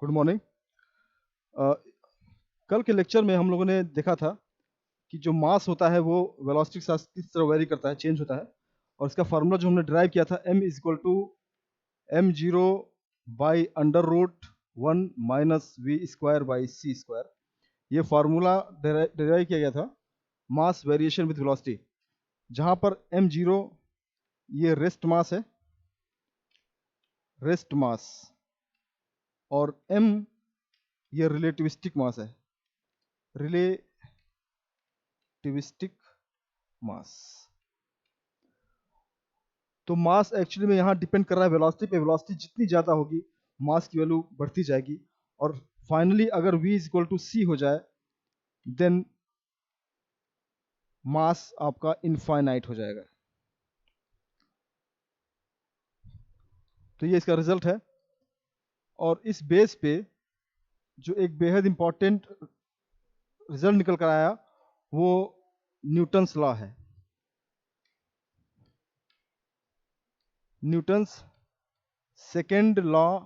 Good morning. कल के lecture में हम लोगों ने देखा था कि जो मास होता है वो वेलोसिटी के साथ किस तरह वेरी करता है, चेंज होता है। और इसका फार्मूला जो हमने डिराइव किया था m is equal to m0 by under root 1 minus V square by C square. ये फार्मूला डिराइव किया गया था मास वेरिएशन विद वेलोसिटी, जहाँ पर m0 ये रेस्ट मास है, रेस्ट मास, और m ये रिलेटिविस्टिक मास है, रिलेटिविस्टिक मास। तो मास एक्चुअली में यहाँ डिपेंड कर रहा है वेलोसिटी पे। वेलोसिटी जितनी ज़्यादा होगी मास की वैल्यू बढ़ती जाएगी, और फाइनली अगर v इज इक्वल टू सी हो जाए देन मास आपका इनफाइनाइट हो जाएगा। तो ये इसका रिजल्ट है, और इस बेस पे जो एक बेहद इंपॉर्टेंट रिजल्ट निकल कर आया वो न्यूटन्स लॉ है। Newton's second law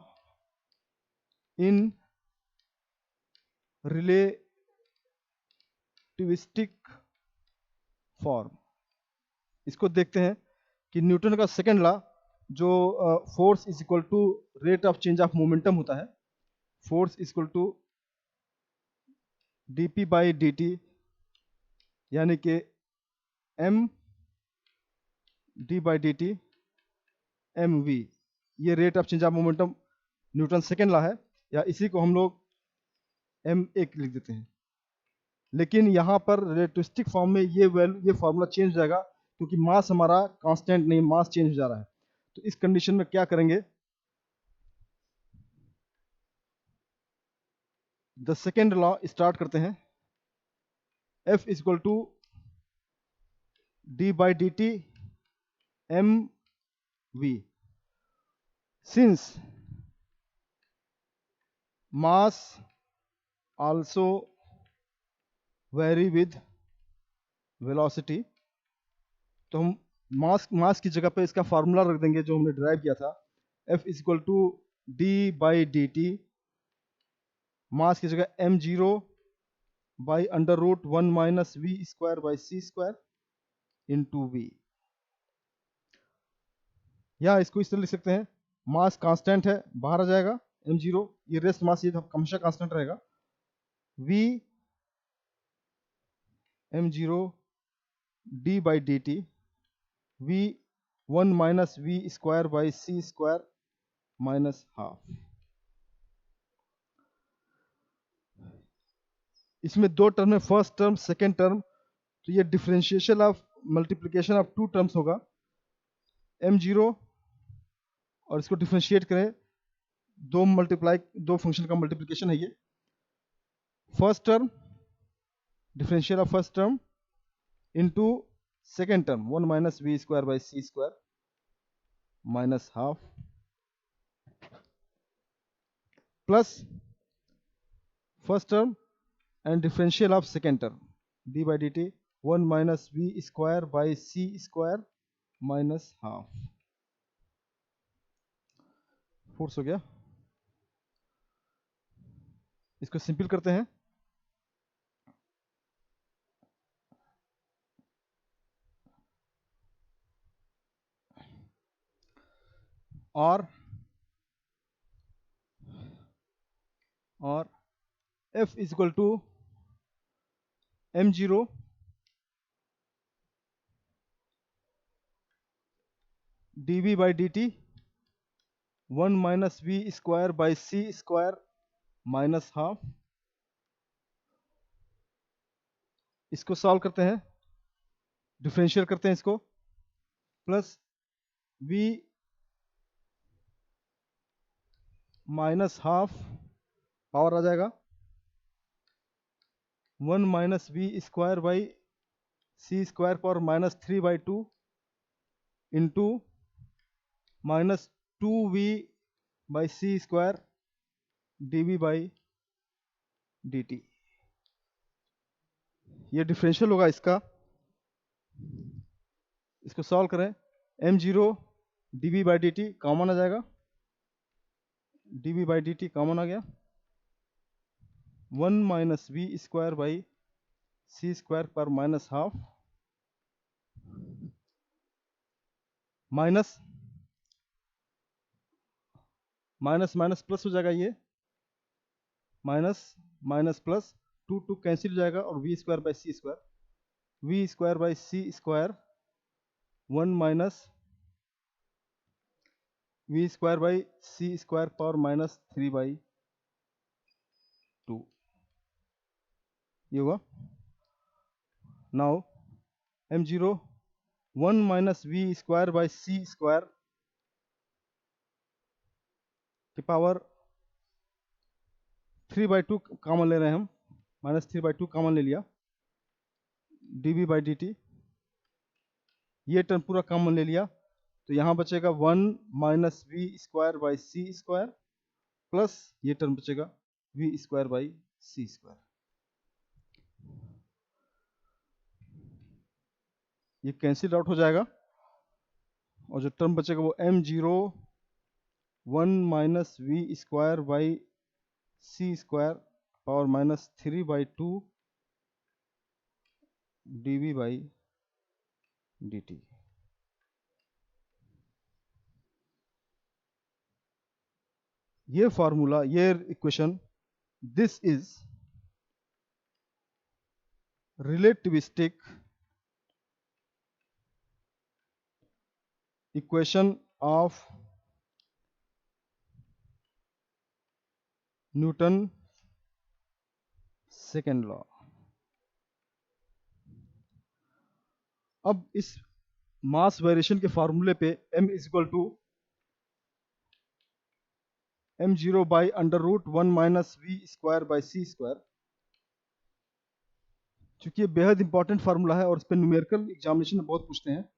in relativistic form. इसको देखते हैं कि न्यूटन का सेकेंड लॉ जो force is equal to rate of change of momentum होता है, force is equal to dp by dt, यानी कि m d by dt mv, ये rate of change of momentum Newton second law है, या इसी को हम लोग m1 लिख देते हैं। लेकिन यहाँ पर रिलेटिविस्टिक फॉर्म में ये फार्मूला चेंज हो जाएगा, क्योंकि मास हमारा कांस्टेंट नहीं, मास चेंज हो जा रहा है। तो इस कंडीशन में क्या करेंगे, द सेकेंड लॉ स्टार्ट करते हैं। F is equal to D by D T M V. Since mass also vary with velocity, तो हम मास की जगह पे इसका फार्मूला रख देंगे जो हमने डिराइव किया था, F is equal to D by D T, mass की जगह m0 by under root 1 minus V square by C square into V. या इसको इस तरह लिख सकते हैं, मास कांस्टेंट है, बाहर आ जाएगा m0, ये रेस्ट मास, ये तो हमेशा कांस्टेंट रहेगा, v m0 d by D T, v 1 minus V square by C square minus half. इसमें दो टर्म है, फर्स्ट टर्म सेकेंड टर्म, तो ये differentiation of multiplication of two terms होगा, m0, और इसको डिफरेंशिएट करें, दो फंक्शन का मल्टीप्लीकेशन है ये। First term differential of first term into second term 1 minus V square by C square minus half, plus first term and differential of second term D by D T 1 minus V square by C square minus half. Force हो गया। इसको simple करते हैं, और F is equal to m0 dv by D T 1 minus V square by C square minus half. इसको solve करते हैं, differential करते हैं इसको, plus v minus half, power आ जाएगा 1 minus V square by C square power minus 3 by 2 into minus 2v by C square dv by dt। ये differential होगा इसका, इसको सॉल्व करें, m0 dv by dt common आ जाएगा, dv बाई dt कॉमन आ गया, 1 minus V square by C square पर minus half minus minus minus plus हो जाएगा, ये minus minus plus, two two cancel हो जाएगा और V square by C square 1 minus V square by C square power minus 3/2 ये होगा। Now m0 1 minus V square by C square की power 3/2 common ले रहे हैं हम, माइनस 3/2 कॉमन ले लिया, dv बाई dt, ये टर्म पूरा कॉमन ले लिया, तो यहाँ बचेगा 1 minus V square by C square plus ये टर्म बचेगा V square by C square, ये कैंसिल आउट हो जाएगा और जो टर्म बचेगा वो m0 1 minus V square by C square power minus 3/2 dv by dt। ये फार्मूला, ये equation, this is relativistic equation of Newton second law. अब इस मास वेरिएशन के फार्मूले पे m is equal to m0 by under root 1 minus V square by C square, चूंकि ये बेहद इंपॉर्टेंट फार्मूला है और इस पर न्यूमेरिकल एग्जामिनेशन में बहुत पूछते हैं,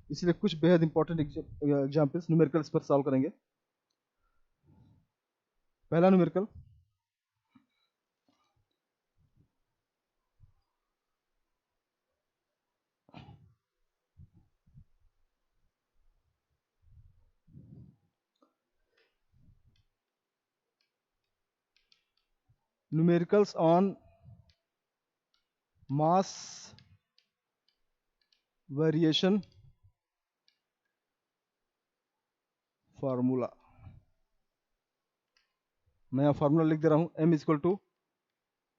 इसलिए कुछ बेहद इंपॉर्टेंट एग्जाम्पल्स न्यूमेरिकल पर सॉल्व करेंगे। पहला numerical, numericals on mass variation formula. मैं यहाँ फार्मूला लिख दे रहा हूँ, m is equal to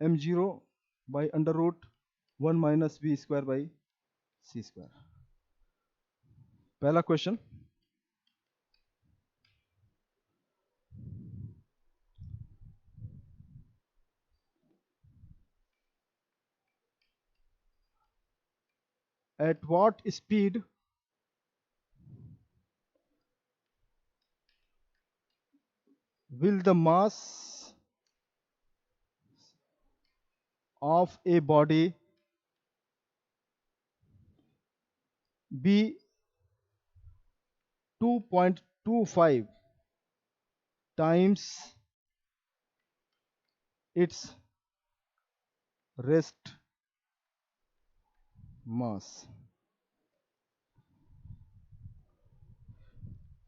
m0 by under root 1 minus V square by C square. पहला question, at what speed will the mass of a body be 2.25 times its rest mass।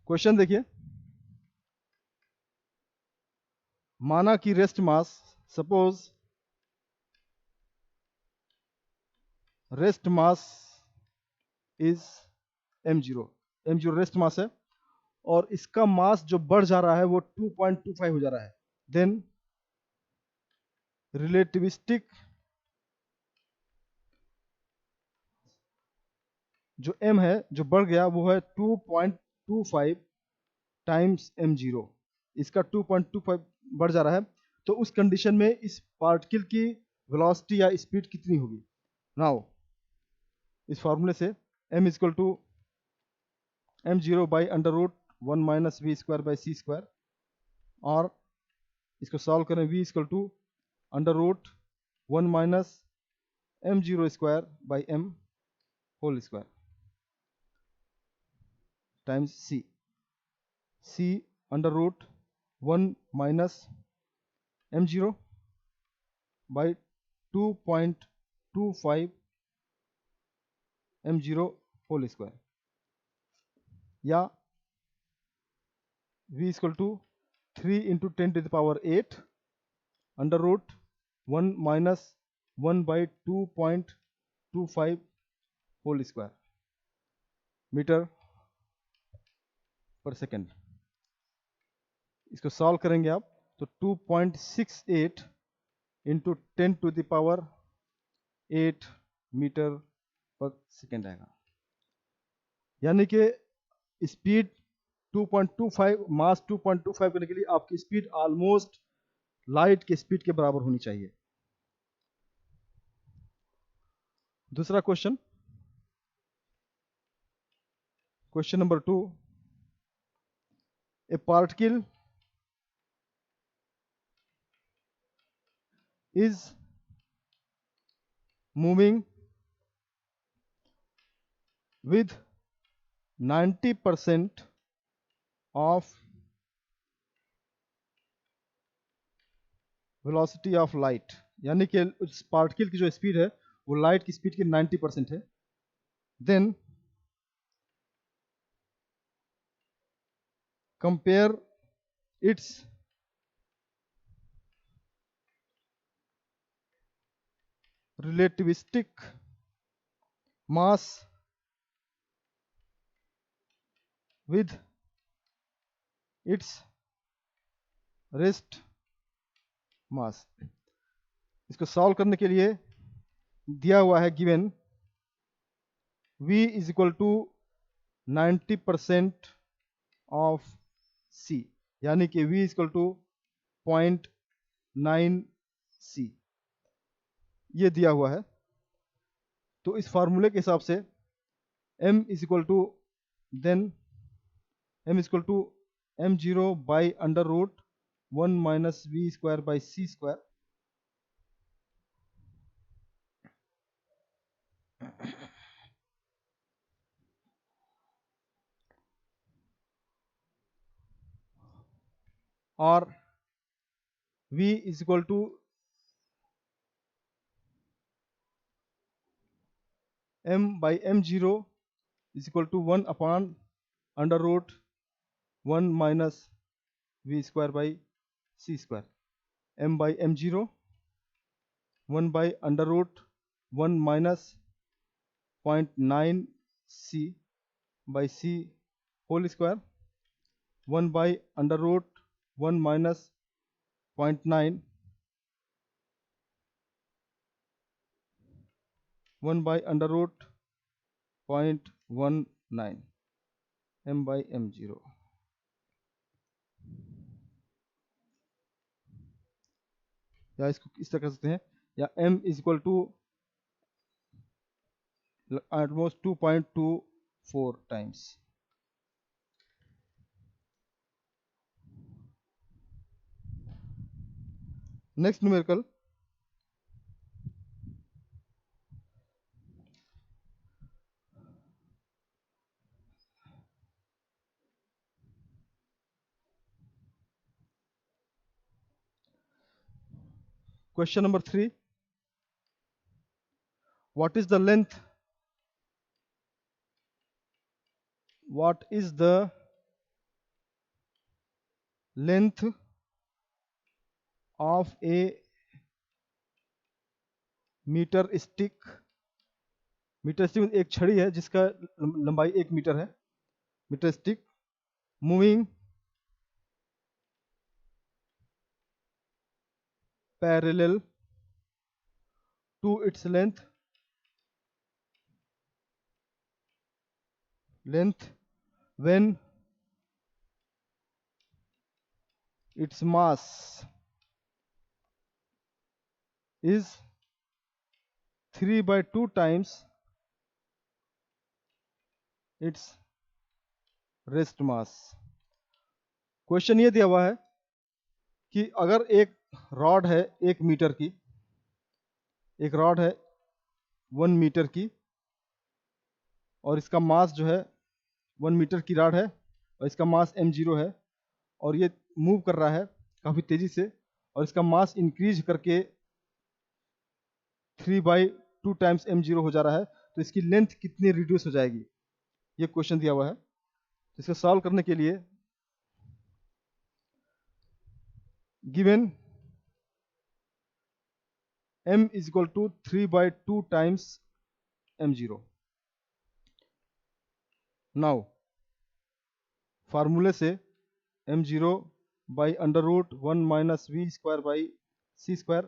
Question देखिए, माना कि rest mass, suppose rest mass is m0, m0 rest mass है और इसका मास जो बढ़ जा रहा है वो 2.25 हो जा रहा है, देन रिलेटिविस्टिक जो m है जो बढ़ गया वो है 2.25 टाइम्स m0, इसका 2.25 बढ़ जा रहा है, तो उस कंडीशन में इस पार्टिकल की वेलोसिटी या स्पीड कितनी होगी। नाउ इस फॉर्मूले से m is equal to m0 by under root 1 minus V square by C square, और इसको सॉल्व करें, v equal to under root 1 minus m0 square by m whole square times c under root 1 minus m0 by 2.25 m0 whole square, या v equal to 3 into 10 to the power 8 under root 1 minus 1/2.25 whole square metre per second. इसको solve करेंगे आप तो 2.68 into 10⁸ metre per second आएगा। यानी कि speed 2.25 मास 2.25 करने के लिए आपकी स्पीड ऑलमोस्ट लाइट के स्पीड के बराबर होनी चाहिए। दूसरा question, question number 2, A particle is moving with 90% of velocity of light, यानी कि उस पार्टिकल की जो स्पीड है वो लाइट की स्पीड की 90% है। Then compare its relativistic mass with its rest mass। इसको सॉल्व करने के लिए दिया हुआ है given v is equal to 90% of c, यानी कि v is equal to 0.9 c ये दिया हुआ है। तो इस फार्मूले के हिसाब से m is equal to m0 by under root 1 minus V square by C square. और v is equal to m by m0 is equal to 1 upon under root 1 minus V square by C square. m by m0 1 by under root 1 minus 0.9 c by c whole square 1 by under root 1 minus 0.9 1 by under root 0.19 m by m0। या इसको इस तरह कर सकते हैं, या m is equal to almost 2.24 times. Next numerical, question number 3, what is the length of a metre stick. Metre stick एक छड़ी है जिसका लंबाई 1 मीटर है। Metre stick moving parallel to its length when its mass is 3/2 times its rest mass. Question ये दिया हुआ है कि अगर एक रॉड है 1 मीटर की, एक रॉड है 1 मीटर की, और इसका मास जो है 1 मीटर की रॉड है और इसका मास m0 है, और ये मूव कर रहा है काफ़ी तेज़ी से, और इसका मास इंक्रीज करके 3/2 टाइम्स m0 हो जा रहा है, तो इसकी लेंथ कितनी रिड्यूस हो जाएगी, ये क्वेश्चन दिया हुआ है। तो इसको सॉल्व करने के लिए given m is equal to 3/2 times m0. Now फार्मूले से m0 by under root 1 minus V square by C square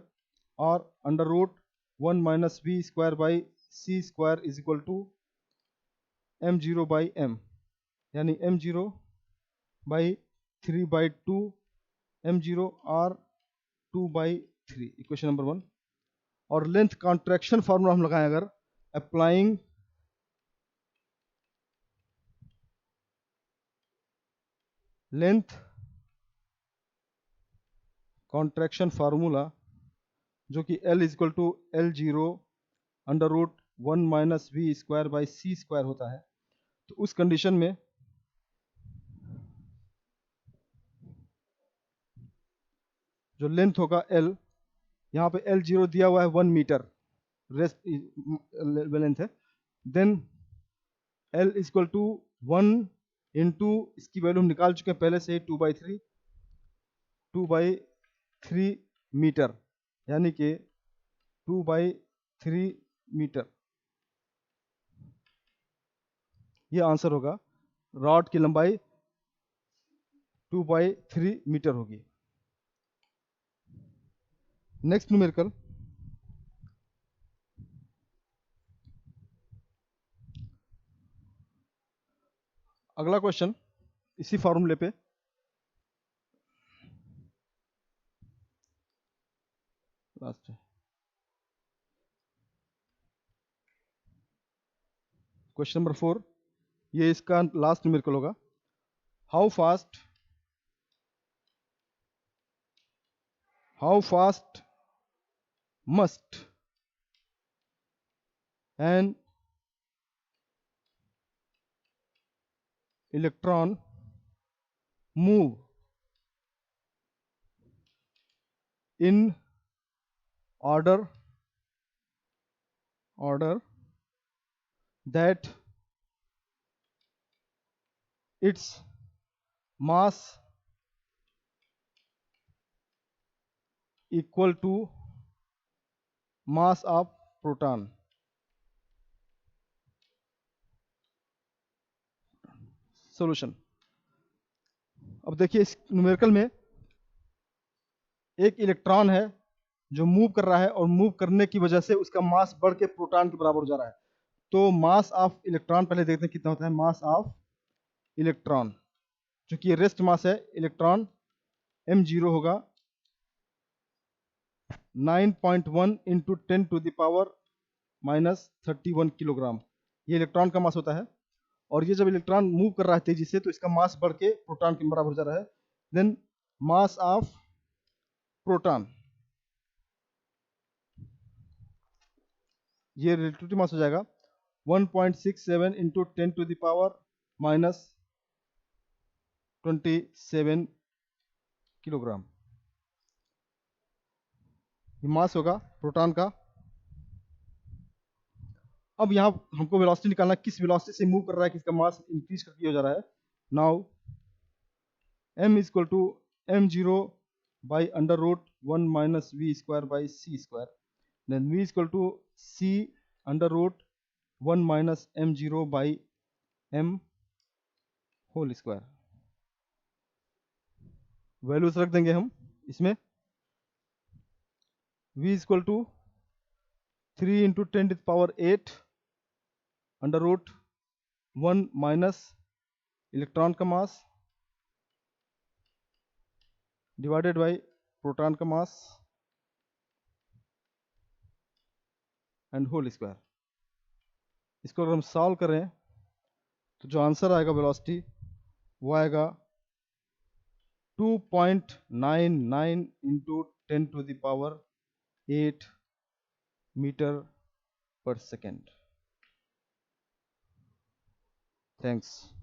और under root 1 minus V square by C square is equal to m0 by m, यानी m0 by 3/2 m0 और 2/3, equation number 1। और length contraction formula हम लगाएं अगर applying length contraction formula जो कि L is equal to L0 under root 1 minus V square by C square होता है, तो उस कंडीशन में जो लेंथ होगा L, यहाँ पे L0 दिया हुआ है 1 मीटर रेस्ट लेंथ है, then L is equal to 1 into इसकी वैल्यू हम निकाल चुके हैं पहले से 2/3 मीटर, यानी कि 2/3 मीटर ये आंसर होगा। रॉड की लंबाई 2/3 मीटर होगी। नेक्स्ट न्यूमेरिकल, अगला क्वेश्चन इसी फॉर्मूले पे, लास्ट क्वेश्चन नंबर 4, ये इसका लास्ट न्यूमेरिकल होगा। How fast must an electron move in order that its mass equal to mass of proton। Solution, अब देखिए इस न्यूमेरिकल में एक इलेक्ट्रॉन है जो मूव कर रहा है और मूव करने की वजह से उसका मास बढ़ के प्रोटॉन के बराबर हो जा रहा है। तो मास ऑफ इलेक्ट्रॉन पहले देखते हैं कितना होता है। मास ऑफ इलेक्ट्रॉन, चूंकि ये रेस्ट मास है, इलेक्ट्रॉन m0 होगा 9.1 इंटू 10⁻³ किलोग्राम, ये इलेक्ट्रॉन का मास होता है। और ये जब इलेक्ट्रॉन मूव कर रहा है तेजी से तो इसका मास बढ़ के प्रोटॉन के बराबर हो जा रहा है। देन मास ऑफ प्रोटॉन, ये रिलेटिव मास हो जाएगा 1.67 इंटू 10⁻27 किलोग्राम, ये मास होगा प्रोटॉन का। अब यहाँ हमको वेलोसिटी निकालना, किस वेलोसिटी से मूव कर रहा है, किसका मास इंक्रीज करके हो जा रहा है। Now m is equal to m0 by under root 1 minus V square by C square, then v is equal to c under root 1 minus m0 by m whole square. Values रख देंगे हम इसमें। v is equal to 3 into 10⁸ under root 1 minus electron का mass divided by proton का mass and whole square. इसको अगर हम solve करें तो जो आंसर आएगा वेलोसिटी वो आएगा 2.99 into 10⁸ metre per second. Thanks.